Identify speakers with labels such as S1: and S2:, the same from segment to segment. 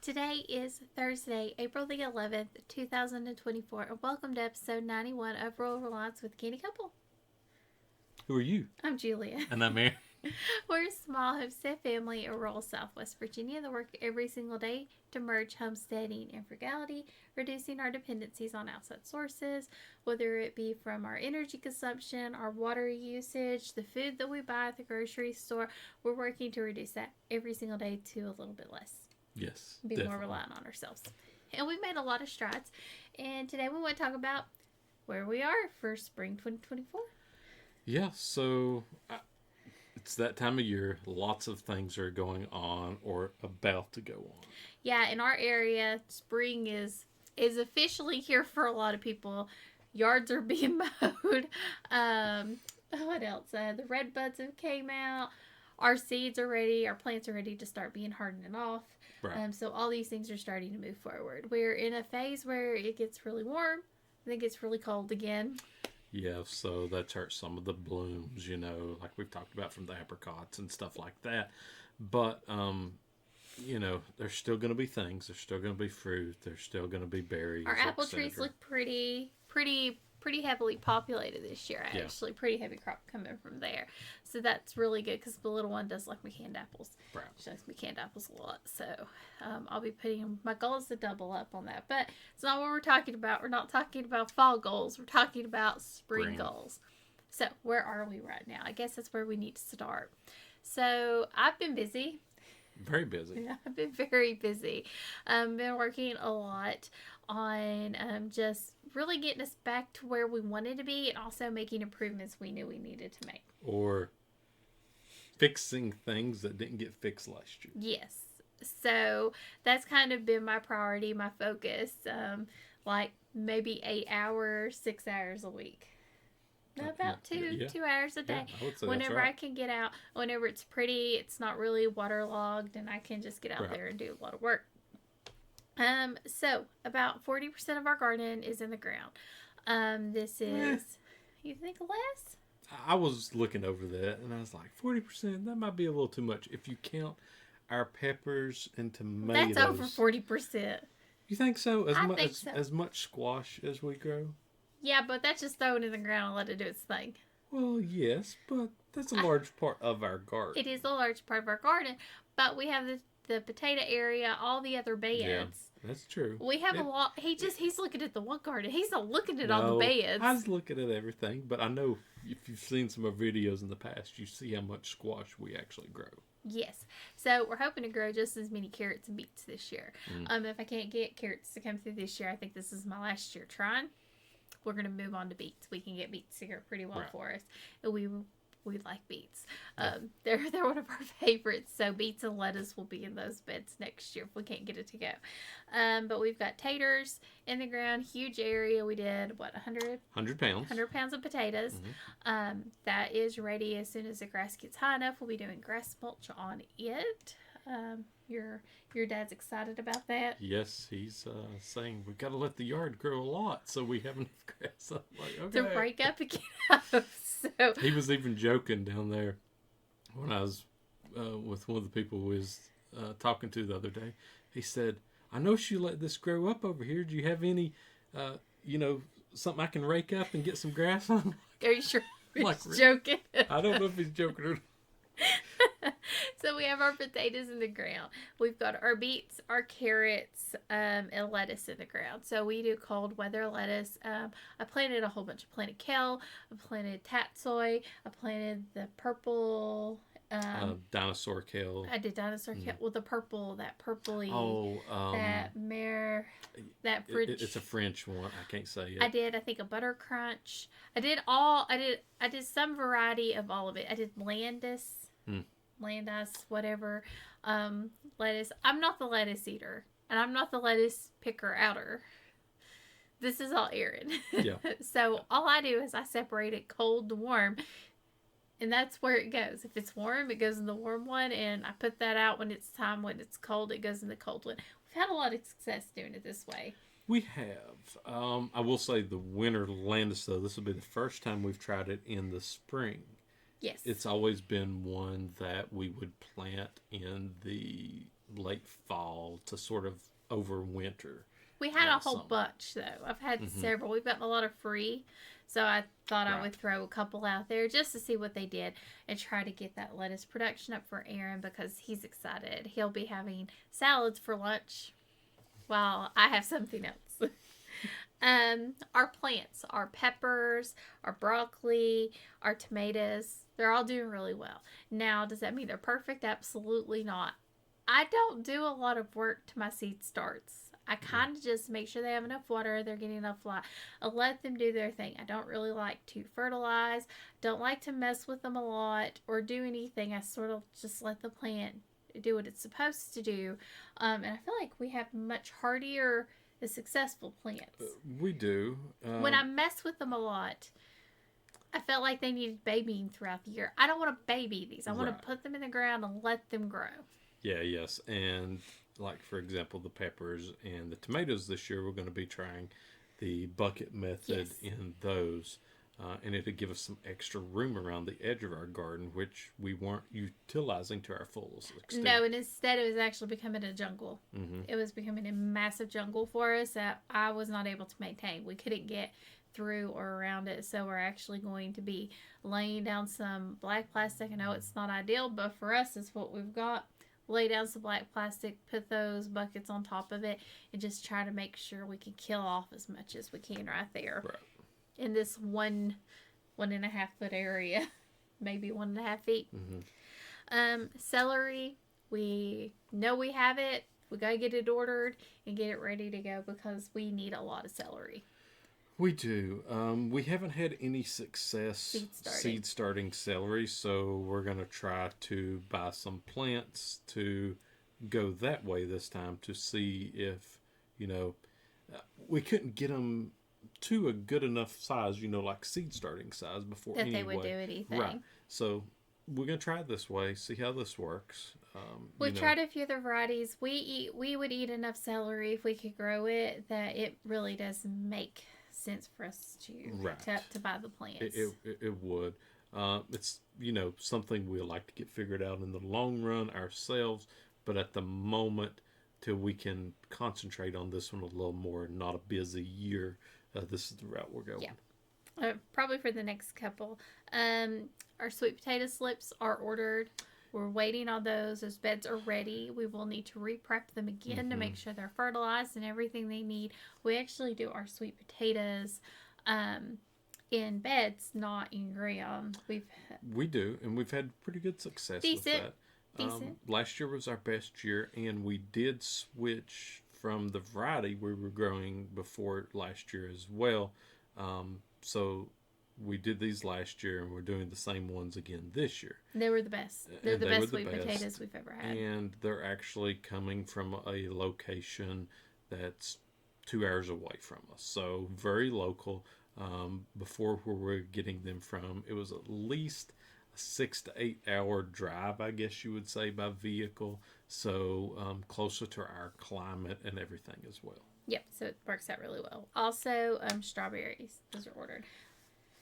S1: Today is Thursday, April the 11th, 2024, and welcome to episode 91 of Reliance with Canny Couple.
S2: Who are you?
S1: I'm Julia.
S2: And I'm Aaron.
S1: We're a small homestead family in rural Southwest Virginia that work every single day to merge homesteading and frugality, reducing our dependencies on outside sources, whether it be from our energy consumption, our water usage, the food that we buy at the grocery store. We're working to reduce that every single day to a little bit less.
S2: Yes,
S1: Be
S2: definitely.
S1: more reliant on ourselves. And we've made a lot of strides. And today we want to talk about where we are for spring 2024.
S2: Yeah, so it's that time of year. Lots of things are going on or about to go on.
S1: Yeah, in our area, spring is officially here for a lot of people. Yards are being mowed. What else? The red buds have came out. Our seeds are ready. Our plants are ready to start being hardening off.
S2: Right.
S1: So all these things are starting to move forward. We're in a phase where it gets really warm, then it gets really cold again.
S2: Yeah, so that hurts some of the blooms, like we've talked about from the apricots and stuff like that. But, there's still going to be things. There's still going to be fruit. There's still going to be berries.
S1: Our apple trees look pretty heavily populated this year, actually. Yeah. Pretty heavy crop coming from there. So that's really good because the little one does like my canned apples.
S2: Right.
S1: She likes my canned apples a lot. So I'll be putting, my goal is to double up on that. But it's not what we're talking about. We're not talking about fall goals. We're talking about spring goals. So where are we right now? I guess that's where we need to start. So I've been busy.
S2: Very busy.
S1: Yeah, I've been very busy. Been working a lot on just really getting us back to where we wanted to be and also making improvements we knew we needed to make.
S2: Or fixing things that didn't get fixed last year.
S1: Yes. So that's kind of been my priority, my focus. Like maybe 8 hours, 6 hours a week. No, about 2 hours a day.
S2: Yeah, I would say
S1: whenever
S2: that's right.
S1: I can get out, whenever it's pretty, it's not really waterlogged, and I can just get out there and do a lot of work. So about 40% of our garden is in the ground. This is, you think less?
S2: I was looking over that, and I was like, 40%, that might be a little too much. If you count our peppers and tomatoes.
S1: That's over 40%.
S2: You think so?
S1: I think so.
S2: As much squash as we grow?
S1: Yeah, but that's just thrown in the ground and let it do its thing.
S2: Well, yes, but that's a large part of our garden.
S1: It is a large part of our garden, but we have the potato area, all the other beds.
S2: Yeah, that's true.
S1: We have a lot. He's looking at the one garden. He's not looking at all the beds.
S2: I was looking at everything, but I know if you've seen some of our videos in the past, you see how much squash we actually grow.
S1: Yes. So we're hoping to grow just as many carrots and beets this year. If I can't get carrots to come through this year, I think this is my last year trying. We're going to move on to beets. We can get beets here pretty well for us. And we like beets. They're one of our favorites. So beets and lettuce will be in those beds next year if we can't get it to go. But we've got taters in the ground. Huge area. We did, 100
S2: pounds?
S1: 100 pounds of potatoes. That is ready as soon as the grass gets high enough. We'll be doing grass mulch on it. Your dad's excited about that.
S2: Yes, he's saying we've got to let the yard grow a lot so we have enough grass. I'm like, okay.
S1: To break up and get out. So
S2: he was even joking down there when I was with one of the people who was talking to the other day. He said, "I know she let this grow up over here. Do you have any, something I can rake up and get some grass on?"
S1: Are you sure he's
S2: like,
S1: joking?
S2: I don't know if he's joking or not.
S1: So we have our potatoes in the ground. We've got our beets, our carrots, and lettuce in the ground. So we do cold weather lettuce. I planted a whole bunch. I planted kale. I planted tatsoi. I planted the purple...
S2: dinosaur kale.
S1: I did dinosaur kale with the purple, that purpley, that French.
S2: It's a French one. I can't say it.
S1: I did, I think, a butter crunch. I did some variety of all of it. I did Landis, whatever, lettuce. I'm not the lettuce eater, and I'm not the lettuce picker outer. This is all Aaron.
S2: Yeah.
S1: So all I do is I separate it cold to warm. And that's where it goes. If it's warm, it goes in the warm one. And I put that out when it's time. When it's cold, it goes in the cold one. We've had a lot of success doing it this way.
S2: We have. I will say the winter Landis, though, this will be the first time we've tried it in the spring.
S1: Yes.
S2: It's always been one that we would plant in the late fall to sort of overwinter.
S1: We had a whole
S2: Some.
S1: bunch, though. I've had several. We've gotten a lot of free. So I thought I would throw a couple out there just to see what they did and try to get that lettuce production up for Aaron because he's excited. He'll be having salads for lunch while I have something else. Our plants, our peppers, our broccoli, our tomatoes, they're all doing really well. Now, does that mean they're perfect? Absolutely not. I don't do a lot of work to my seed starts. I kind of just make sure they have enough water, they're getting enough light. I let them do their thing. I don't really like to fertilize, don't like to mess with them a lot or do anything. I sort of just let the plant do what it's supposed to do. And I feel like we have much hardier and successful plants.
S2: We do.
S1: When I mess with them a lot, I felt like they needed babying throughout the year. I don't want to baby these. I want to put them in the ground and let them grow.
S2: Yeah, yes. And like, for example, the peppers and the tomatoes this year, we're going to be trying the bucket method in those. And it'll give us some extra room around the edge of our garden, which we weren't utilizing to our fullest extent.
S1: No, and instead it was actually becoming a jungle. It was becoming a massive jungle for us that I was not able to maintain. We couldn't get through or around it, so we're actually going to be laying down some black plastic. I know it's not ideal, but for us, it's what we've got. Lay down some black plastic, put those buckets on top of it, and just try to make sure we can kill off as much as we can right there.
S2: Right.
S1: In this 1.5 foot area, maybe 1.5 feet. Celery, we know we have it. We got to get it ordered and get it ready to go because we need a lot of celery.
S2: We do. We haven't had any success seed starting celery, so we're going to try to buy some plants to go that way this time to see if, we couldn't get them to a good enough size, like seed starting size before
S1: that they would do anything.
S2: Right. So we're going to try it this way, see how this works.
S1: We tried a few other varieties. We would eat enough celery if we could grow it that it really does make sense for us to buy the plants.
S2: It would. It's something we'll like to get figured out in the long run ourselves, but at the moment, till we can concentrate on this one a little more, not a busy year, this is the route we're going.
S1: Yeah, probably for the next couple. Our sweet potato slips are ordered. We're waiting on those. Those beds are ready. We will need to re-prep them again to make sure they're fertilized and everything they need. We actually do our sweet potatoes in beds, not in ground.
S2: We do, and we've had pretty good success with that. Decent. Last year was our best year, and we did switch from the variety we were growing before last year as well. So we did these last year, and we're doing the same ones again this year.
S1: They were the best. They're the best sweet potatoes we've ever had.
S2: And they're actually coming from a location that's 2 hours away from us. So very local. Before where we're getting them from, it was at least a 6 to 8 hour drive, I guess you would say, by vehicle. So closer to our climate and everything as well.
S1: Yep, so it works out really well. Also, strawberries. Those are ordered.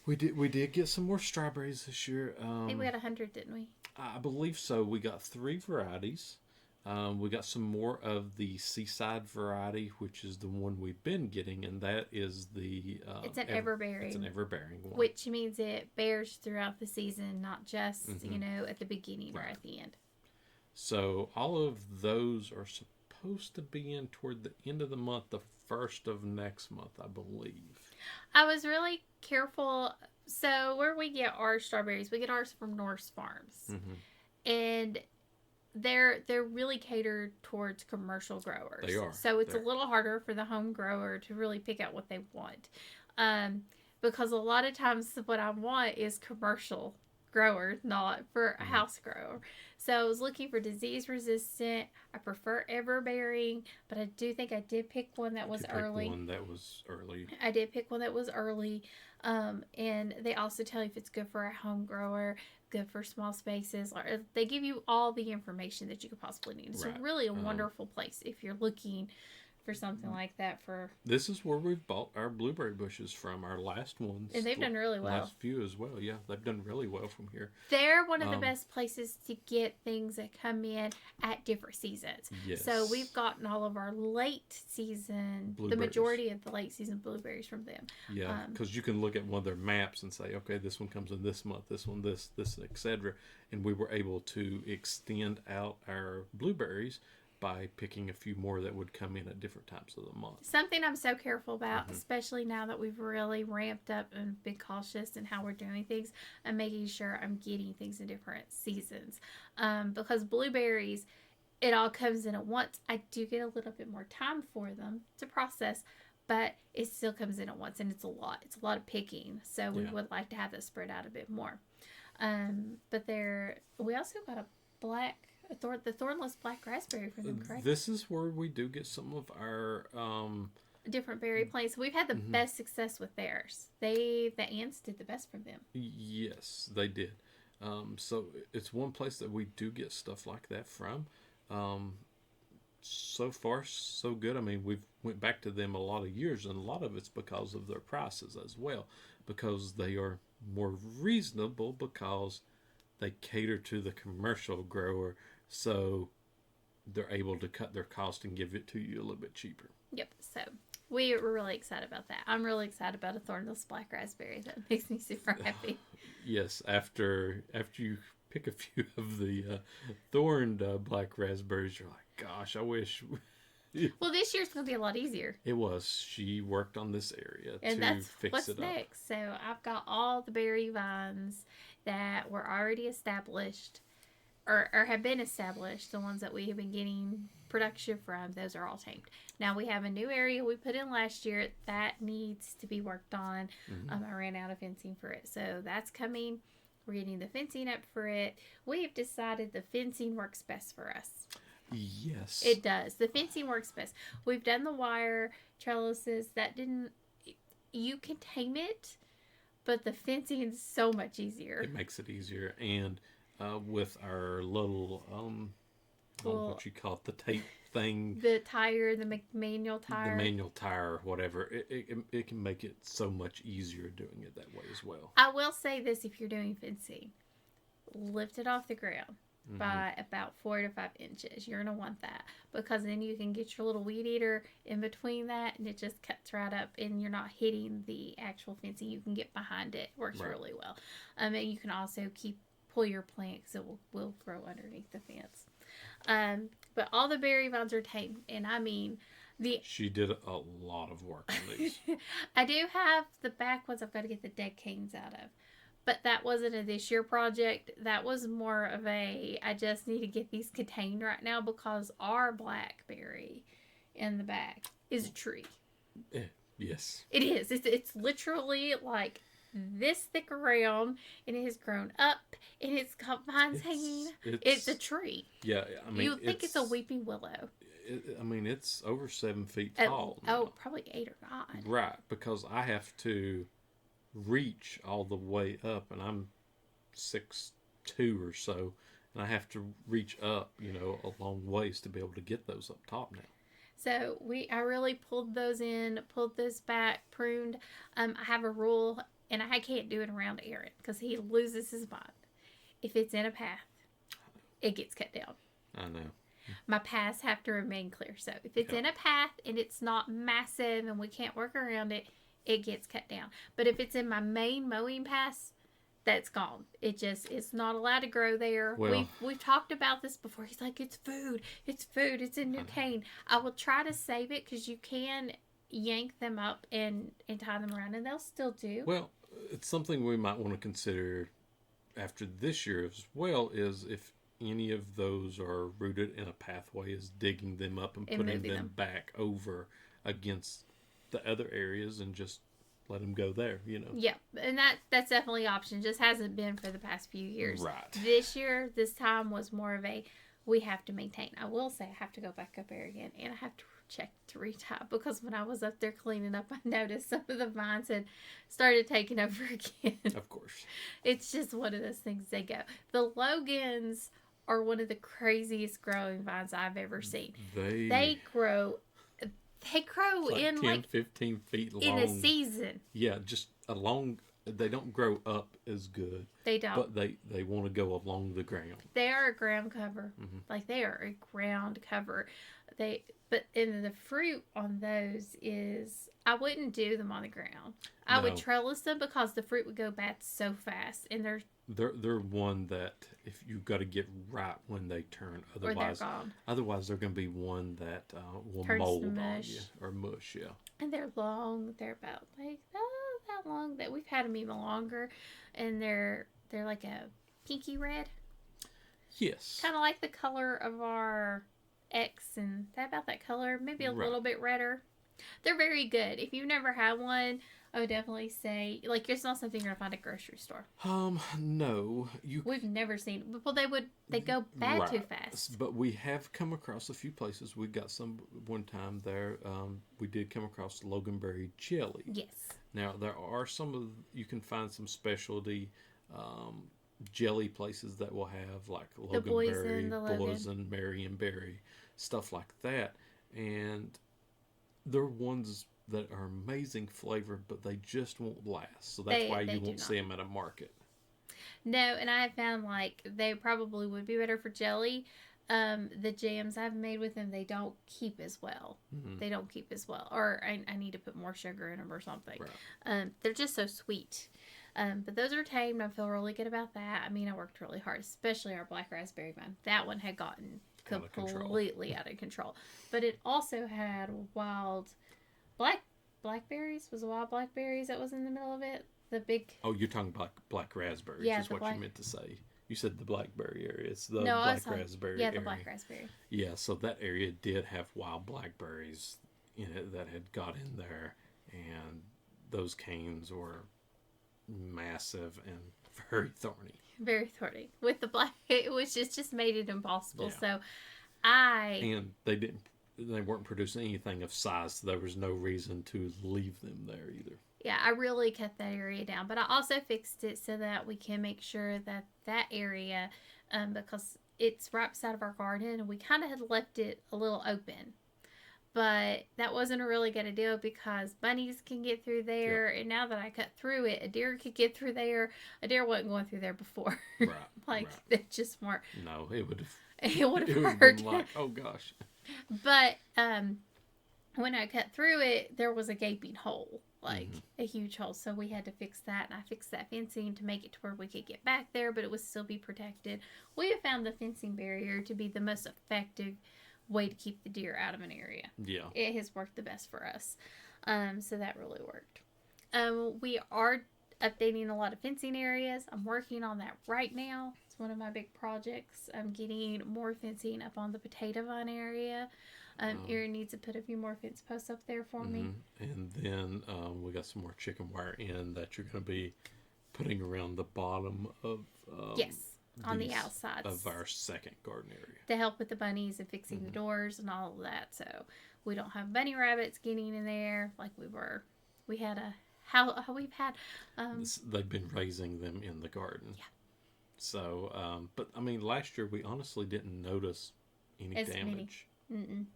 S2: We did get some more strawberries this year.
S1: I think we got 100, didn't we?
S2: I believe so. We got 3 varieties. We got some more of the seaside variety, which is the one we've been getting, and that is the...
S1: it's an everbearing.
S2: It's an everbearing one.
S1: Which means it bears throughout the season, not just, at the beginning or at the end. So
S2: all of those are supposed to be in toward the end of the month, the 1st of next month, I believe.
S1: I was really careful. So where we get our strawberries, we get ours from Norse Farms. And they're really catered towards commercial growers.
S2: They are.
S1: So it's a little harder for the home grower to really pick out what they want. Because a lot of times what I want is commercial grower, not for a house grower. So I was looking for disease resistant. I prefer everbearing, but I do think I did pick one that was early. I did pick one that was early. And they also tell you if it's good for a home grower, good for small spaces. Or they give you all the information that you could possibly need. It's really a wonderful place if you're looking for something like that.
S2: This is where we've bought our blueberry bushes from, our last ones.
S1: And they've done really well.
S2: Last few as well, yeah. They've done really well from here.
S1: They're one of the best places to get things that come in at different seasons.
S2: Yes.
S1: So we've gotten all of our late season, the majority of the late season blueberries from them.
S2: Yeah, because you can look at one of their maps and say, okay, this one comes in this month, this one this, etc. And we were able to extend out our blueberries by picking a few more that would come in at different times of the month.
S1: Something I'm so careful about, especially now that we've really ramped up and been cautious in how we're doing things, I'm making sure I'm getting things in different seasons. Because blueberries, it all comes in at once. I do get a little bit more time for them to process, but it still comes in at once, and it's a lot. It's a lot of picking, so we would like to have that spread out a bit more. But we also got the thornless black raspberry from them, correct?
S2: This is where we do get some of our
S1: different berry plants. We've had the best success with theirs. The ants did the best from them.
S2: Yes, they did. So it's one place that we do get stuff like that from. So far, so good. I mean, we've went back to them a lot of years, and a lot of it's because of their prices as well, because they are more reasonable, because they cater to the commercial grower, so they're able to cut their cost and give it to you a little bit cheaper.
S1: Yep. So we're really excited about that. I'm really excited about a thornless black raspberry. That makes me super happy.
S2: Yes, after you pick a few of the thorned black raspberries, you're like, gosh, I wish.
S1: Well, this year's going to be a lot easier.
S2: It was. She worked on this area
S1: and
S2: to fix
S1: what's
S2: it up.
S1: Next. So I've got all the berry vines that were already established or have been established. The ones that we have been getting production from, those are all tamed. Now we have a new area we put in last year that needs to be worked on. I ran out of fencing for it, so that's coming. We're getting the fencing up for it. We've decided the fencing works best for us.
S2: Yes.
S1: It does. The fencing works best. We've done the wire trellises. You can tame it, but the fencing is so much easier.
S2: It makes it easier. And with our little, what you call it, the tape thing.
S1: The tire, the manual tire.
S2: The manual tire or whatever. It can make it so much easier doing it that way as well.
S1: I will say this, if you're doing fencing, lift it off the ground by about 4 to 5 inches. You're going to want that, because then you can get your little weed eater in between that, and it just cuts right up, and you're not hitting the actual fencing. You can get behind it. Works really well. And you can also pull your plant, because it will grow underneath the fence. But all the berry vines are tamed, and I mean,
S2: she did a lot of work on these.
S1: I do have the back ones I've got to get the dead canes out of. But that wasn't a this year project. That was more of I just need to get these contained right now, because our blackberry in the back is a tree.
S2: Yes.
S1: It is. It's literally like this thick around, and it has grown up, and it's got vines hanging. It's a tree.
S2: Yeah, I mean,
S1: you would think it's a weeping willow.
S2: It's over 7 feet tall.
S1: Probably 8 or 9.
S2: Right, because I have to reach all the way up, and I'm 6'2" or so, and I have to reach up, a long ways to be able to get those up top now.
S1: So I really pulled those back, pruned. I have a rule, and I can't do it around Aaron, because he loses his mind. If it's in a path, it gets cut down.
S2: I know.
S1: My paths have to remain clear. So if it's in a path and it's not massive and we can't work around it, it gets cut down. But if it's in my main mowing paths, that's gone. It's not allowed to grow there.
S2: Well,
S1: we've talked about this before. He's like, it's food. It's a new cane. I will try to save it, because you can yank them up and tie them around, and they'll still do.
S2: Well, it's something we might want to consider after this year as well, is if any of those are rooted in a pathway, is digging them up and putting them back over against the other areas and just let them go there,
S1: Yeah, and that's definitely an option. Just hasn't been for the past few years.
S2: Right.
S1: This time was more of we have to maintain. I will say I have to go back up there again, and I have to check to retie, because when I was up there cleaning up, I noticed some of the vines had started taking over again.
S2: Of course. It's
S1: just one of those things. They go. The Logans are one of the craziest growing vines I've ever seen. They grow They grow
S2: Like
S1: in
S2: 10,
S1: like
S2: 15 feet long.
S1: in a season.
S2: Yeah, just along. They don't grow up as good.
S1: They don't.
S2: But they want to go along the ground.
S1: They are a ground cover.
S2: Mm-hmm.
S1: Like they are a ground cover. But in the fruit on those is, I wouldn't do them on the ground. I would trellis them because the fruit would go bad so fast, and
S2: they're one that if you got to get right when they turn, otherwise they're going to be one that will
S1: turns
S2: mold
S1: to
S2: on
S1: mush.
S2: you or mush. Yeah,
S1: and they're long. They're about like that long. That we've had them even longer, and they're like a pinky red.
S2: Yes,
S1: Kind of like the color of our X, and about that color, maybe a little bit redder. They're very good. If you've never had one, I would definitely say, like, it's not something you're gonna find at a grocery store.
S2: No,
S1: we've never seen. Well, they go bad too fast.
S2: But we have come across a few places. We got some one time there. We did come across Loganberry jelly.
S1: Yes.
S2: Now there are you can find some specialty jelly places that will have like Loganberry, Boysen, Marionberry, stuff like that, and they're ones that are amazing flavor, but they just won't last. So that's why you won't see them at a market.
S1: No, and I have found like they probably would be better for jelly. The jams I've made with them, they don't keep as well. Mm-hmm. They don't keep as well, or I need to put more sugar in them or something. Right. They're just so sweet. But those are tamed. I feel really good about that. I mean, I worked really hard, especially our black raspberry vine. That one had gotten completely out of control. But it also had wild blackberries. Was it wild blackberries that was in the middle of it? The big.
S2: Oh, you're talking black raspberries. Yeah, is what you meant to say. You said the blackberry area. It's the black raspberry area.
S1: Yeah, the black raspberry.
S2: Yeah, so that area did have wild blackberries in it that had got in there, and those canes were massive and very thorny.
S1: Very thorny. With the black, it was just made it impossible.
S2: Yeah.
S1: So
S2: and they weren't producing anything of size, so there was no reason to leave them there either.
S1: Yeah, I really cut that area down, but I also fixed it so that we can make sure that area, because it's right beside of our garden, and we kind of had left it a little open. But that wasn't a really good idea because bunnies can get through there, and now that I cut through it, a deer could get through there. A deer wasn't going through there before. Right. They just weren't.
S2: No, it would have.
S1: It would have hurt.
S2: Been like, oh gosh.
S1: But when I cut through it, there was a gaping hole, a huge hole. So we had to fix that, and I fixed that fencing to make it to where we could get back there, but it would still be protected. We have found the fencing barrier to be the most effective way to keep the deer out of an area.
S2: Yeah.
S1: It has worked the best for us. So that really worked. We are updating a lot of fencing areas. I'm working on that right now. It's one of my big projects. I'm getting more fencing up on the potato vine area. Erin needs to put a few more fence posts up there for me.
S2: And then we got some more chicken wire in that you're going to be putting around the bottom of
S1: yes. On the outsides
S2: of our second garden area
S1: to help with the bunnies and fixing the doors and all of that, so we don't have bunny rabbits getting in there like we were. We had we've had
S2: they've been raising them in the garden.
S1: Yeah.
S2: So but I mean, last year we honestly didn't notice any damage.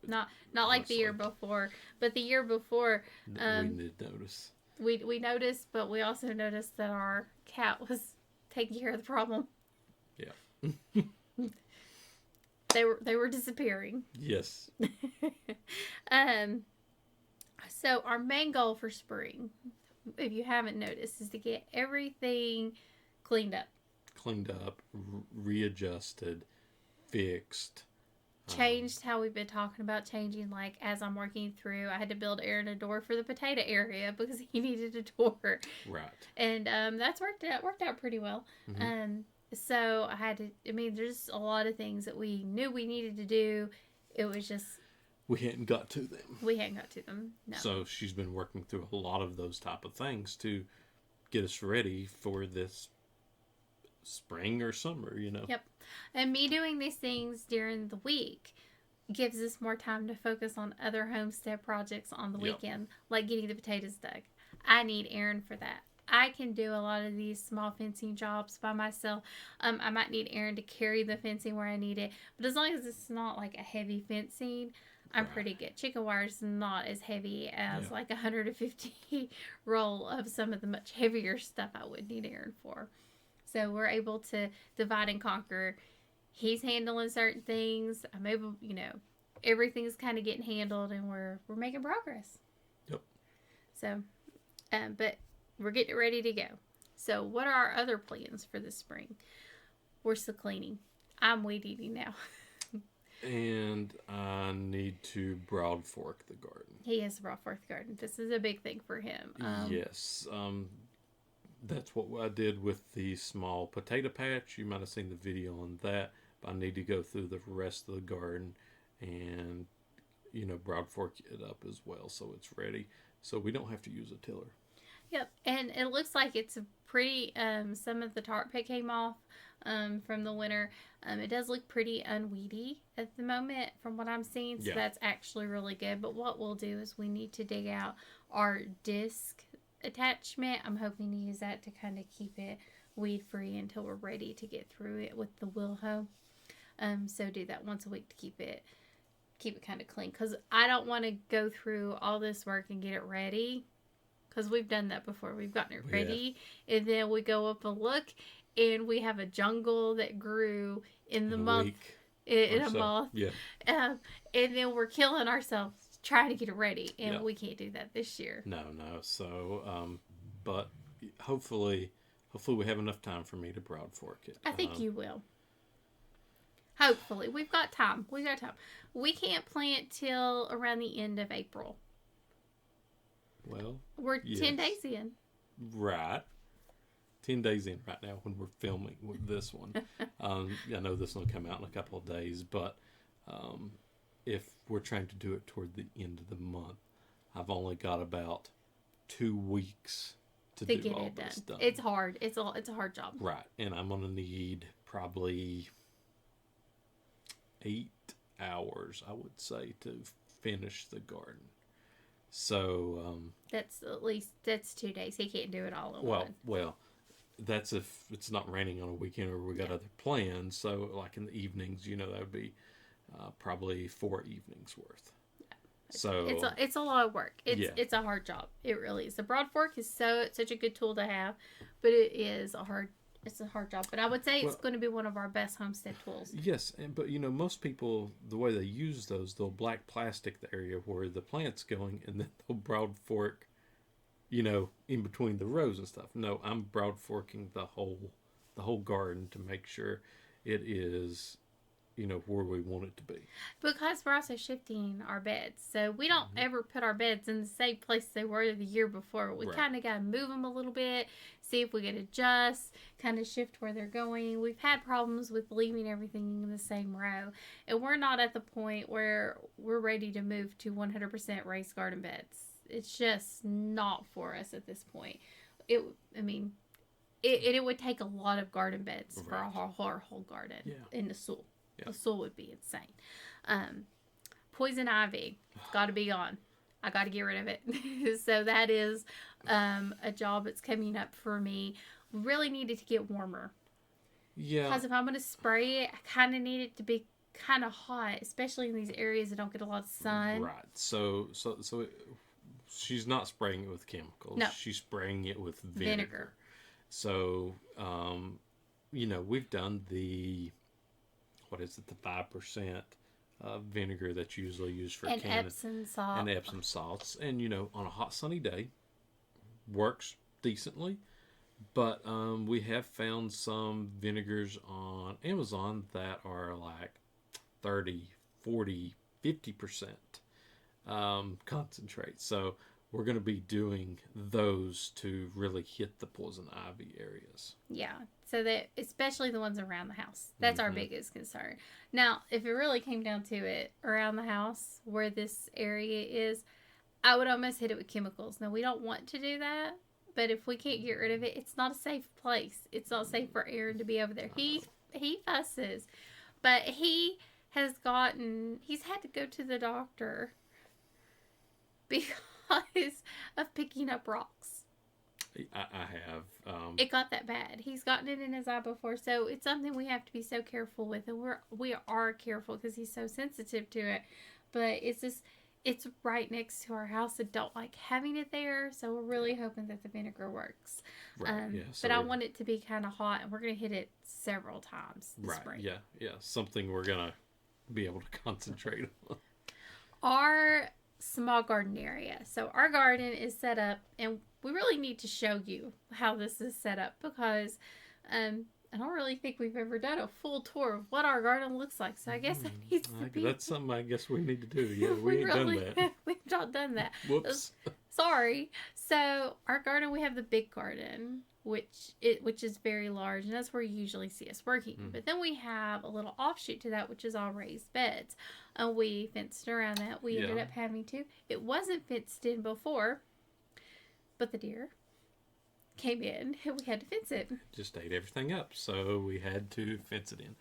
S1: Not like the year before, but the year before
S2: we did notice.
S1: We noticed, but we also noticed that our cat was taking care of the problem.
S2: Yeah.
S1: They were disappearing.
S2: Yes.
S1: So our main goal for spring, if you haven't noticed, is to get everything cleaned up, readjusted, fixed. Changed how we've been talking about changing. Like as I'm working through, I had to build Aaron a door for the potato area because he needed a door.
S2: Right.
S1: And that's worked out pretty well. So I had to. I mean, there's a lot of things that we knew we needed to do. It was just
S2: we hadn't got to them. No. So she's been working through a lot of those type of things to get us ready for this spring or summer,
S1: Yep. And me doing these things during the week gives us more time to focus on other homestead projects on the weekend, like getting the potatoes dug. I need Aaron for that. I can do a lot of these small fencing jobs by myself. I might need Aaron to carry the fencing where I need it, but as long as it's not like a heavy fencing, I'm pretty good. Chicken wire is not as heavy as like 150 roll of some of the much heavier stuff I would need Aaron for. So we're able to divide and conquer. He's handling certain things. I'm able, everything's kind of getting handled, and we're making progress.
S2: Yep.
S1: So, but we're getting ready to go. So what are our other plans for this spring? We're still cleaning. I'm weed eating now.
S2: And I need to broad fork the garden.
S1: He has to broad fork the garden. This is a big thing for him.
S2: Yes. That's what I did with the small potato patch. You might have seen the video on that. But I need to go through the rest of the garden and, broad fork it up as well so it's ready. So we don't have to use a tiller.
S1: Yep. And it looks like it's a pretty, some of the tar pit came off from the winter. It does look pretty unweedy at the moment from what I'm seeing. So that's actually really good. But what we'll do is we need to dig out our disc attachment. I'm hoping to use that to kind of keep it weed free until we're ready to get through it with the wheel hoe. So do that once a week to keep it kind of clean, because I don't want to go through all this work and get it ready, because we've done that before. We've gotten it ready and then we go up and look and we have a jungle that grew in the month in a month. And then we're killing ourselves trying to get it ready, and we can't do that this year.
S2: No. So but hopefully we have enough time for me to broad fork it.
S1: I think you will. Hopefully. We've got time. We can't plant till around the end of April.
S2: Well,
S1: we're 10 days in.
S2: Right. 10 days in right now when we're filming with this one. I know this one will come out in a couple of days, but if we're trying to do it toward the end of the month, I've only got about 2 weeks to do all this done.
S1: It's hard. It's a hard job.
S2: Right. And I'm going to need probably 8 hours, I would say, to finish the garden. So
S1: that's 2 days. He can't do it all in one.
S2: Well, that's if it's not raining on a weekend or we got other plans. So like in the evenings, that would be probably 4 evenings worth. So
S1: it's a lot of work. It's a hard job. It really is. The broad fork is such a good tool to have, but it's a hard job. But I would say it's going to be one of our best homestead tools.
S2: Yes, but most people, the way they use those, they'll black plastic the area where the plant's going, and then they'll broad fork, in between the rows and stuff. No, I'm broad forking the whole garden to make sure it is, where we want it to be.
S1: Because we're also shifting our beds. So we don't ever put our beds in the same place they were the year before. We kind of got to move them a little bit, see if we can adjust, kind of shift where they're going. We've had problems with leaving everything in the same row. And we're not at the point where we're ready to move to 100% raised garden beds. It's just not for us at this point. It would take a lot of garden beds for our whole garden in the soil. Yeah. The soil would be insane. Poison ivy, got to be gone. I got to get rid of it. So that is a job that's coming up for me. Really needed to get warmer. Yeah. Because if I'm going to spray it, I kind of need it to be kind of hot, especially in these areas that don't get a lot of sun.
S2: Right. So she's not spraying it with chemicals. No. She's spraying it with vinegar. So, we've done the 5% vinegar that's usually used for
S1: Epsom salt.
S2: And Epsom salts. And, on a hot sunny day, works decently. But we have found some vinegars on Amazon that are like 30, 40, 50% concentrate. So we're going to be doing those to really hit the poison ivy areas.
S1: Yeah. So that, especially the ones around the house. That's our biggest concern. Now, if it really came down to it, around the house where this area is, I would almost hit it with chemicals. Now, we don't want to do that, but if we can't get rid of it, it's not a safe place. It's not safe for Aaron to be over there. He fusses, but he's had to go to the doctor because of picking up rocks.
S2: I have.
S1: It got that bad. He's gotten it in his eye before, so it's something we have to be so careful with, and we are careful because he's so sensitive to it. but it's right next to our house. I don't like having it there, so we're really hoping that the vinegar works.
S2: Right. Yeah. So
S1: but I want it to be kind of hot, and we're gonna hit it several times this spring.
S2: Yeah. Yeah. Something we're gonna be able to concentrate on.
S1: Our small garden area. So our garden is set up, and we really need to show you how this is set up because I don't really think we've ever done a full tour of what our garden looks like. So I guess that needs to be.
S2: That's something I guess we need to do. Yeah, we ain't done that.
S1: We've not done that.
S2: Whoops.
S1: Sorry. So our garden, we have the big garden, which is very large, and that's where you usually see us working. But then we have a little offshoot to that, which is all raised beds. And we fenced around that. We ended up having to. It wasn't fenced in before, but the deer came in and we had to fence it.
S2: Just ate everything up, so we had to fence it in.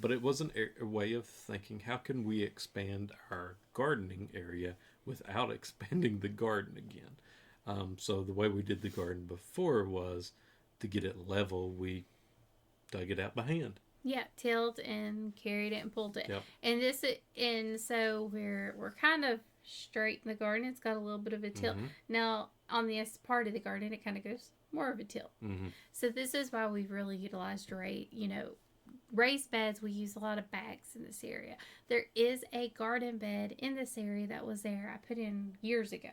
S2: But it was a way of thinking, how can we expand our gardening area without expanding the garden again? So the way we did the garden before was to get it level, we dug it out by hand.
S1: Yeah, tilled and carried it and pulled it.
S2: Yep.
S1: And so we're kind of straight in the garden. It's got a little bit of a tilt. Now on this part of the garden, it kind of goes more of a tilt. So this is why we've really utilized raised beds. We use a lot of bags in this area. There is a garden bed in this area that was there. I put in years ago.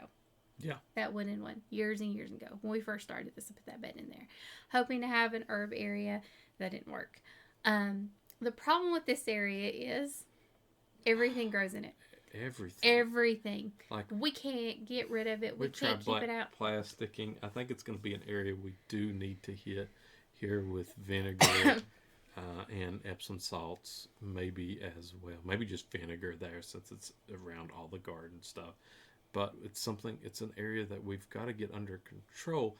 S2: Yeah.
S1: That wooden one, years and years ago. When we first started this, I put that bed in there. Hoping to have an herb area. That didn't work. The problem with this area is everything grows in it. Everything. Like, we can't get rid of it. We can't keep it out.
S2: Plasticking. I think it's going to be an area we do need to hit here with vinegar and Epsom salts, maybe as well. Maybe just vinegar there since it's around all the garden stuff. But it's an area that we've got to get under control,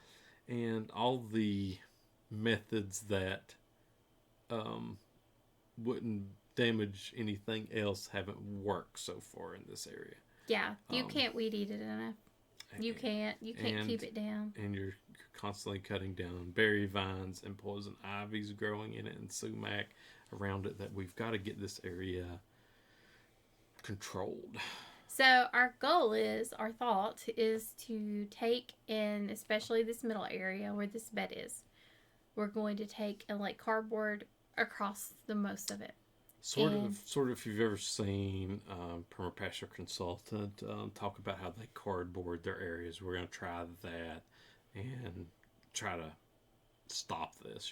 S2: and all the methods that wouldn't damage anything else haven't worked so far in this area.
S1: Yeah, you can't weed eat it enough. You can't keep it down.
S2: And you're constantly cutting down berry vines and poison ivy's growing in it and sumac around it, that we've got to get this area controlled.
S1: So our thought is to take in, especially this middle area where this bed is, we're going to take and lay cardboard across the most of it.
S2: Sort of, if you've ever seen Permapasture Consultant talk about how they cardboard their areas, we're going to try that and try to stop this,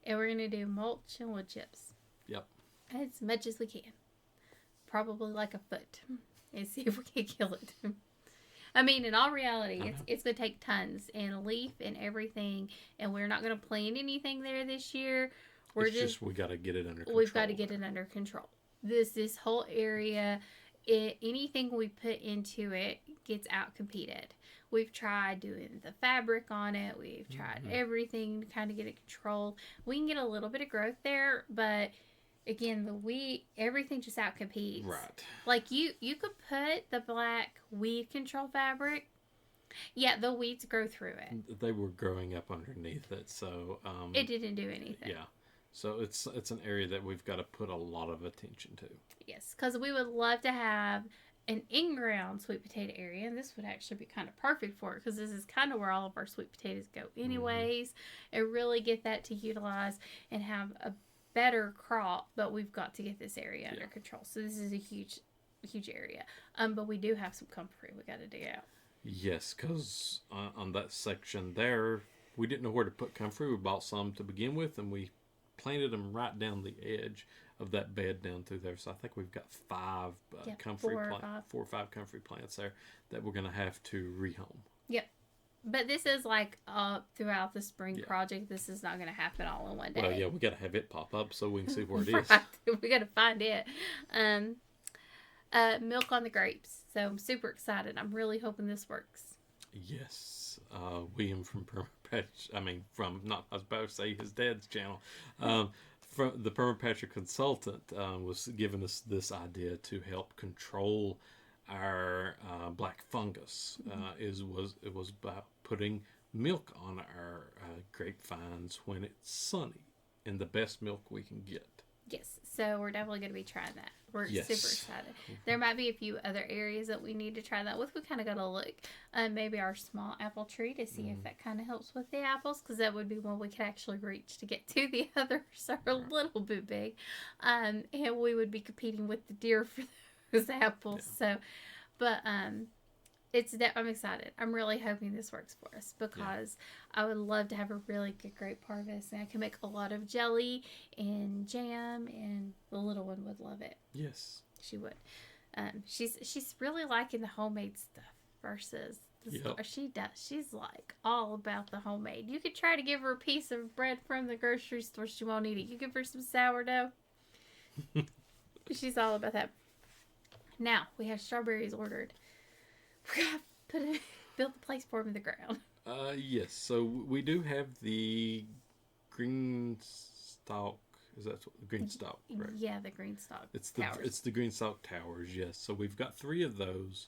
S1: And we're going to do mulch and wood chips.
S2: Yep.
S1: As much as we can. Probably like a foot. And see if we can kill it. I mean, in all reality, it's going to take tons and leaf and everything. And we're not going to plant anything there this year.
S2: We got to get it under control.
S1: We've got to get it under control. This whole area, anything we put into it gets out-competed. We've tried doing the fabric on it. We've tried everything to kind of get it controlled. We can get a little bit of growth there, but again, everything just out-competes.
S2: Right.
S1: Like you could put the black weed control fabric. Yeah, the weeds grow through it.
S2: They were growing up underneath it, so
S1: it didn't do anything.
S2: Yeah. So it's an area that we've got to put a lot of attention to. Yes,
S1: because we would love to have an in-ground sweet potato area, and this would actually be kind of perfect for it because this is kind of where all of our sweet potatoes go anyways, and really get that to utilize and have a better crop, but we've got to get this area under control. So this is a huge area. But we do have some comfrey we got to dig out.
S2: Yes, because on that section there, we didn't know where to put comfrey. We bought some to begin with, and we planted them right down the edge of that bed down through there. So I think we've got 4 or 5 comfrey plants there that we're going to have to rehome.
S1: Yep. But this is like throughout the spring project. This is not going to happen all in one day.
S2: Well, yeah, we got to have it pop up so we can see where it is.
S1: We got to find it. Milk on the grapes. So I'm super excited. I'm really hoping this works.
S2: Yes. William from Permapatch. I was about to say his dad's channel. From the Permapatch Consultant was giving us this idea to help control our black fungus. It was about putting milk on our grapevines when it's sunny, and the best milk we can get.
S1: Yes, so we're definitely going to be trying that. We're
S2: Yes.
S1: super excited. There might be a few other areas that we need to try that with. We kind of got to look. Maybe our small apple tree to see if that kind of helps with the apples, because that would be one we could actually reach to get to. The others are a little bit big. And we would be competing with the deer for those apples.
S2: Yeah.
S1: So, but I'm excited. I'm really hoping this works for us, because I would love to have a really good grape harvest, and I can make a lot of jelly and jam, and the little one would love it.
S2: Yes.
S1: She would. She's really liking the homemade stuff versus the store. She does. She's like all about the homemade. You could try to give her a piece of bread from the grocery store, she won't eat it. You give her some sourdough. She's all about that. Now we have strawberries ordered. We gotta build the place for them in the ground.
S2: Yes. So we do have the green stalk. Is that the green stalk? Right?
S1: Yeah, the green stalk.
S2: It's
S1: towers.
S2: the green stalk towers. Yes. So we've got 3 of those,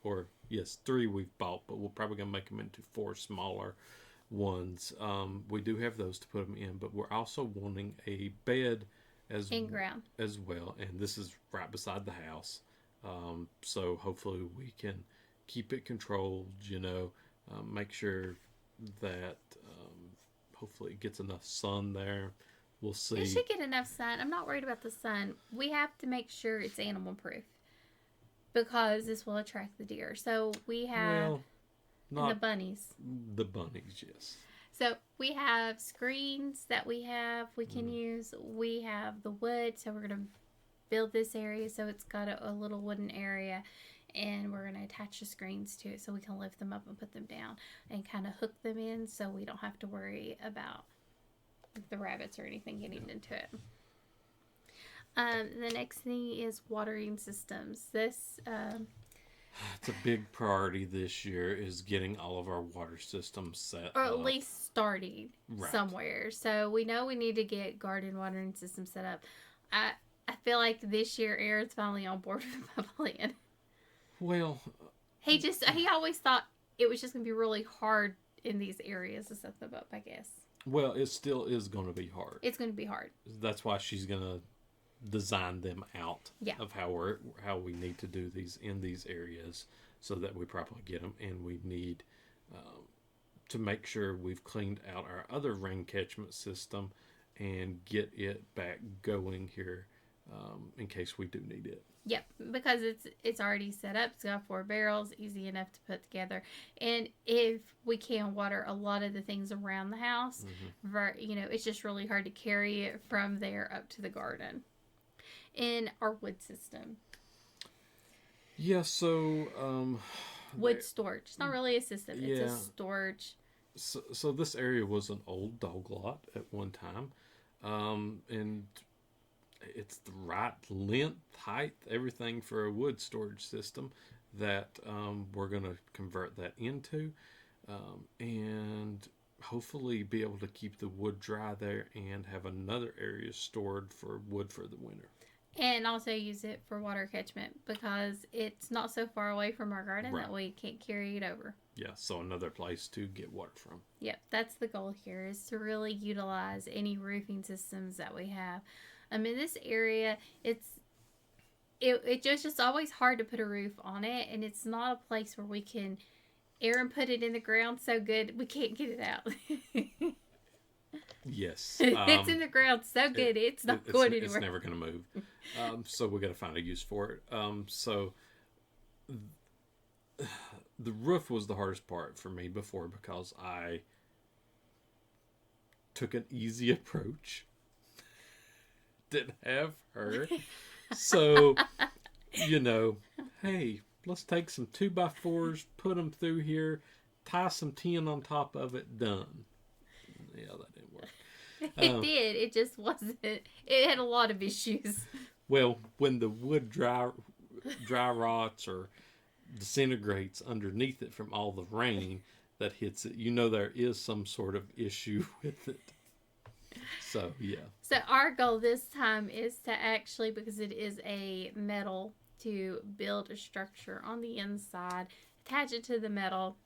S2: or yes, 3 we've bought, but we're probably gonna make them into 4 smaller ones. We do have those to put them in, but we're also wanting a bed as well, and this is right beside the house. So hopefully we can keep it controlled, make sure that hopefully it gets enough sun there. We'll see.
S1: It should get enough sun. I'm not worried about the sun. We have to make sure it's animal proof, because this will attract the deer. So we have and the bunnies.
S2: The bunnies, yes.
S1: So we have screens that we can use. We have the wood, so we're going to build this area so it's got a little wooden area, and we're going to attach the screens to it so we can lift them up and put them down and kind of hook them in, so we don't have to worry about the rabbits or anything getting into it. The next thing is watering systems. This
S2: it's a big priority this year, is getting all of our water systems set
S1: or
S2: up.
S1: at least starting somewhere. So we know we need to get garden watering system set up. I feel like this year Aaron's finally on board with my plan.
S2: Well,
S1: he always thought it was just going to be really hard in these areas to set them up, I guess.
S2: Well, it still is going to be hard.
S1: It's going to be hard.
S2: That's why she's going to design them out of how we need to do these in these areas, so that we properly get them. And we need to make sure we've cleaned out our other rain catchment system and get it back going here in case we do need it.
S1: Yep, because it's already set up. It's got 4 barrels, easy enough to put together. And if we can water a lot of the things around the house, it's just really hard to carry it from there up to the garden. In our wood system.
S2: Yeah, so
S1: wood storage. It's not really a system. It's a storage.
S2: So this area was an old dog lot at one time, and it's the right length, height, everything for a wood storage system that we're going to convert that into, and hopefully be able to keep the wood dry there and have another area stored for wood for the winter.
S1: And also use it for water catchment, because it's not so far away from our garden that we can't carry it over.
S2: Yeah, so another place to get water from.
S1: Yep, that's the goal here, is to really utilize any roofing systems that we have. In this area, it's just always hard to put a roof on it, and it's not a place where we can. Aaron put it in the ground so good we can't get it out.
S2: Yes.
S1: It's in the ground so good it's not going anywhere.
S2: It's never going to move. So we got to find a use for it. So the roof was the hardest part for me before, because I took an easy approach. Didn't have her. So, hey, let's take some 2x4s, put them through here, tie some tin on top of it, done. Yeah, that didn't work.
S1: It did. It just wasn't. It had a lot of issues.
S2: Well, when the wood dry rots or disintegrates underneath it from all the rain that hits it, there is some sort of issue with it. So, yeah.
S1: So our goal this time is to actually, because it is a metal, to build a structure on the inside, attach it to the metal,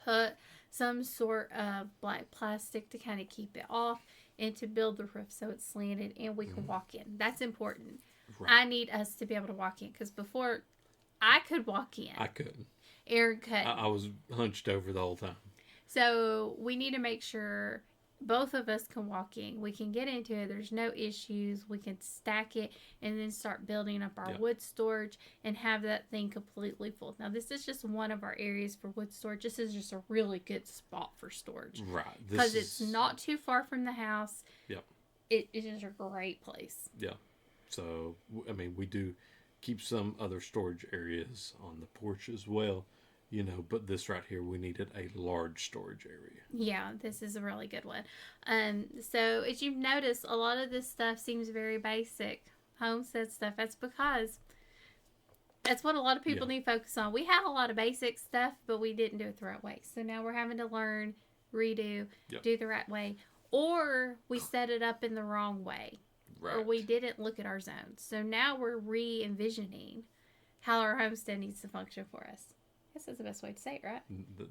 S1: put some sort of black plastic to kind of keep it off, and to build the roof so it's slanted and we can walk in. That's important.
S2: Right.
S1: I need us to be able to walk in because before I could walk in.
S2: I couldn't.
S1: Aaron couldn't.
S2: I was hunched over the whole time.
S1: So we need to make sure both of us can walk in. We can get into it. There's no issues. We can stack it and then start building up our wood storage and have that thing completely full. Now, this is just one of our areas for wood storage. This is just a really good spot for storage.
S2: Right.
S1: Because it's not too far from the house.
S2: Yep.
S1: It is a great place.
S2: Yeah. So, I mean, we do keep some other storage areas on the porch as well. You know, but this right here, we needed a large storage area.
S1: Yeah, this is a really good one. So as you've noticed, a lot of this stuff seems very basic. Homestead stuff. That's because that's what a lot of people need to focus on. We had a lot of basic stuff, but we didn't do it the right way. So now we're having to learn, redo, do the right way. Or we set it up in the wrong way. Right. Or we didn't look at our zones. So now we're re-envisioning how our homestead needs to function for us. I guess that's the best way to say it, right?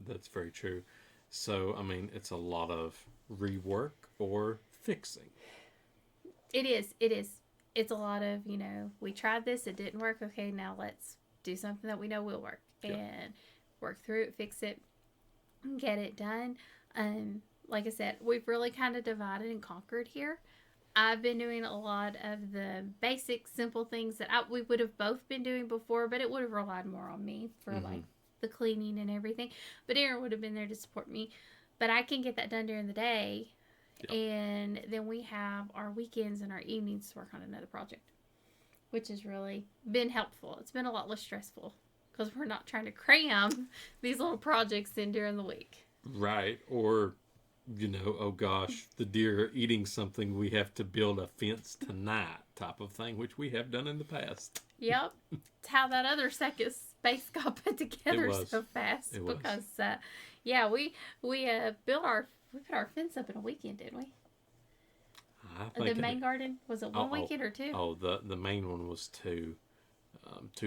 S2: That's very true. So, I mean, it's a lot of rework or fixing.
S1: It is. It is. It's a lot of, you know, we tried this, it didn't work. Okay, now let's do something that we know will work. And work through it, fix it, get it done. Like I said, we've really kind of divided and conquered here. I've been doing a lot of the basic, simple things that we would have both been doing before, but it would have relied more on me for, like, the cleaning and everything. But Aaron would have been there to support me. But I can get that done during the day. Yep. And then we have our weekends and our evenings to work on another project, which has really been helpful. It's been a lot less stressful because we're not trying to cram these little projects in during the week.
S2: Right. Or, you know, oh gosh, the deer are eating something. We have to build a fence tonight type of thing, which we have done in the past.
S1: Yep. It's how that other second space got put together so fast. Because, we put our fence up in a weekend, didn't we? The main garden, was it one weekend or two?
S2: Oh, the main one was 2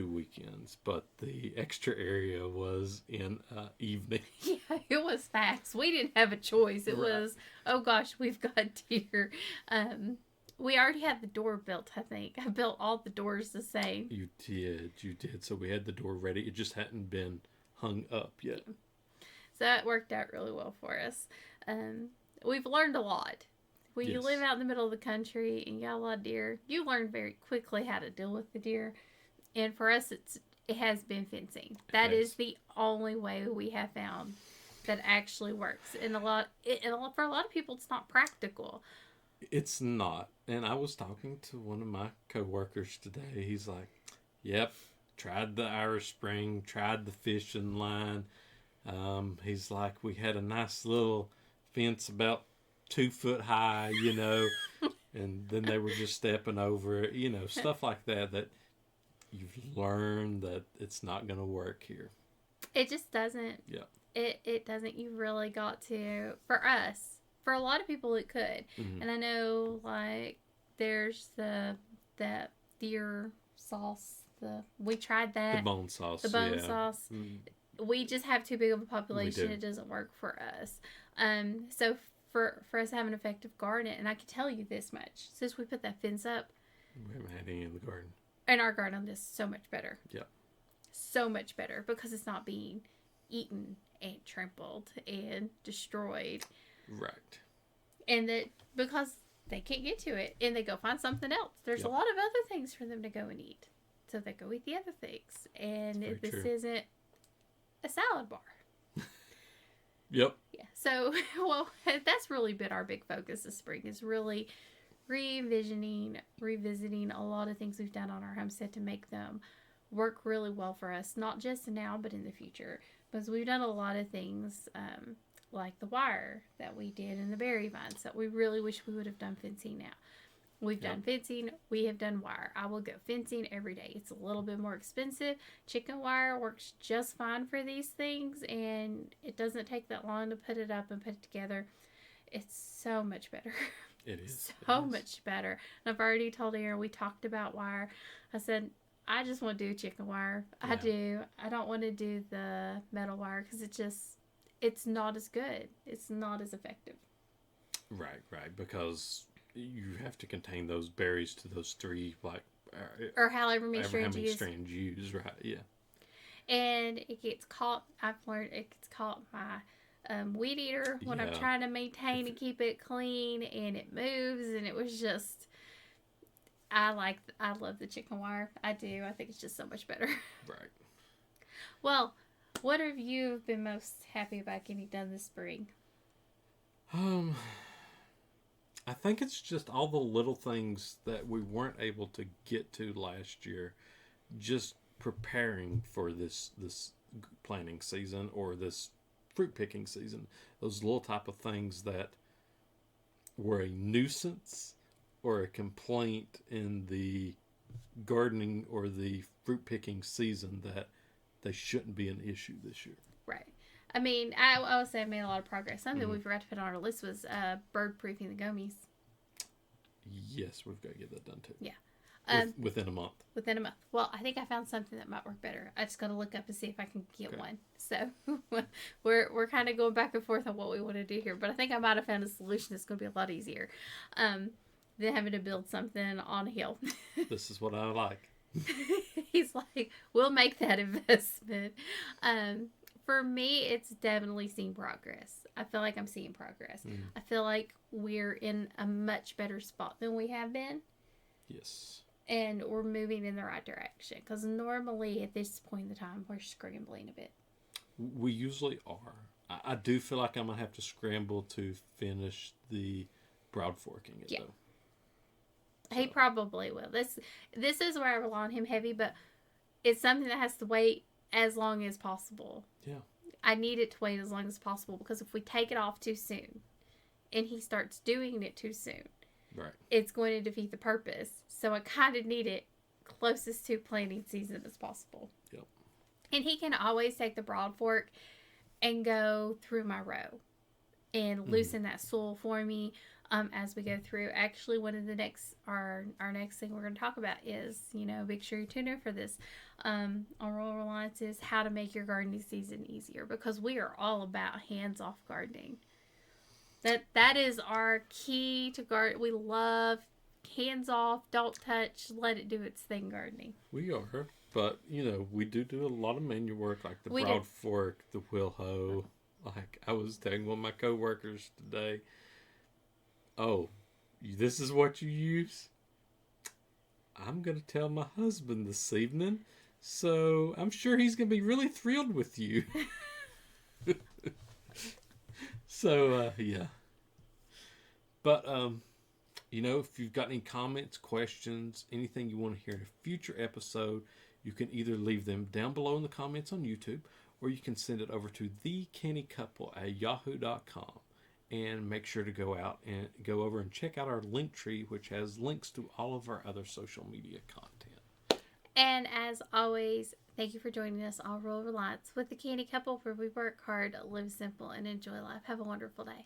S2: weekends, but the extra area was in evening.
S1: Yeah, it was fast. We didn't have a choice. It was, oh gosh, we've got deer. We already had the door built, I think. I built all the doors the same.
S2: You did. So we had the door ready. It just hadn't been hung up yet. Yeah.
S1: So it worked out really well for us. We've learned a lot. When you live out in the middle of the country and you got a lot of deer, you learn very quickly how to deal with the deer. And for us, it has been fencing. That is the only way we have found that actually works. And for a lot of people, it's not practical.
S2: It's not. And I was talking to one of my coworkers today. He's like, yep, tried the Irish Spring, tried the fishing line. He's like, we had a nice little fence about 2 foot high, you know, and then they were just stepping over it, you know, stuff like that you've learned that it's not going to work here.
S1: It just doesn't.
S2: Yeah.
S1: It doesn't. You really got to, for us, for a lot of people it could. And I know, like, there's the deer sauce. We tried that.
S2: The bone sauce.
S1: Sauce. We just have too big of a population. It doesn't work for us. So for us to have an effective garden, and I can tell you this much, since we put that fence up,
S2: we haven't had any in the garden.
S1: And our garden is so much better.
S2: Yep.
S1: So much better because it's not being eaten and trampled and destroyed.
S2: Right.
S1: And that because they can't get to it and they go find something else. There's a lot of other things for them to go and eat. So they go eat the other things. And this isn't a salad bar.
S2: Yep.
S1: Yeah. So, well, that's really been our big focus this spring, is really revisiting a lot of things we've done on our homestead to make them work really well for us, not just now, but in the future. Because we've done a lot of things, like the wire that we did and the berry vines that we really wish we would have done fencing now. We've done fencing. We have done wire. I will go fencing every day. It's a little bit more expensive. Chicken wire works just fine for these things, and it doesn't take that long to put it up and put it together. It's so much better.
S2: It is.
S1: So much better. And I've already told Aaron, we talked about wire. I said, I just want to do chicken wire. I do. I don't want to do the metal wire because it's not as good. It's not as effective.
S2: Right. Because you have to contain those berries to those three, like,
S1: or however many strands you use.
S2: strands you use, right? Yeah.
S1: And it gets caught. I've learned it gets caught in my weed eater when I'm trying to maintain and keep it clean, and it moves, and it was just. I love the chicken wire. I do. I think it's just so much better.
S2: Right.
S1: Well, what have you been most happy about getting done this spring?
S2: I think it's just all the little things that we weren't able to get to last year, just preparing for this planting season or this fruit picking season. Those little type of things that were a nuisance or a complaint in the gardening or the fruit picking season, that they shouldn't be an issue this year.
S1: Right. I mean, I would say I made a lot of progress. Something we forgot to put on our list was bird proofing the gummies.
S2: Yes, we've got to get that done too.
S1: Yeah.
S2: Within a month.
S1: Within a month. Well, I think I found something that might work better. I just got to look up and see if I can get one. So we're kind of going back and forth on what we want to do here. But I think I might have found a solution that's going to be a lot easier than having to build something on a hill.
S2: This is what I like.
S1: He's like, we'll make that investment. For me, it's definitely seen progress. I feel like I'm seeing progress. I feel like we're in a much better spot than we have been.
S2: Yes.
S1: And we're moving in the right direction. Because normally at this point in the time, we're scrambling a bit.
S2: We usually are. I do feel like I'm going to have to scramble to finish the broad forking it, though.
S1: He probably will. This is where I rely on him heavy, but it's something that has to wait as long as possible.
S2: Yeah.
S1: I need it to wait as long as possible, because if we take it off too soon and he starts doing it too soon,
S2: right,
S1: it's going to defeat the purpose. So I kind of need it closest to planting season as possible.
S2: Yep. And
S1: he can always take the broad fork and go through my row and loosen that soil for me as we go through. Actually, one of the our next thing we're going to talk about is, make sure you tune in for this. On Rural Reliance is how to make your gardening season easier, because we are all about hands-off gardening. That is our key to garden. We love hands-off, don't touch, let it do its thing gardening.
S2: We are, but we do a lot of manual work, like the broad fork, the wheel hoe. Like I was telling one of my coworkers today, oh, this is what you use? I'm going to tell my husband this evening, so I'm sure he's going to be really thrilled with you. So, yeah. But, if you've got any comments, questions, anything you want to hear in a future episode, you can either leave them down below in the comments on YouTube, or you can send it over to thecannycouple@yahoo.com. And make sure to go over and check out our link tree, which has links to all of our other social media content.
S1: And as always, thank you for joining us on Rural Reliance with the Canny Couple, where we work hard, live simple, and enjoy life. Have a wonderful day.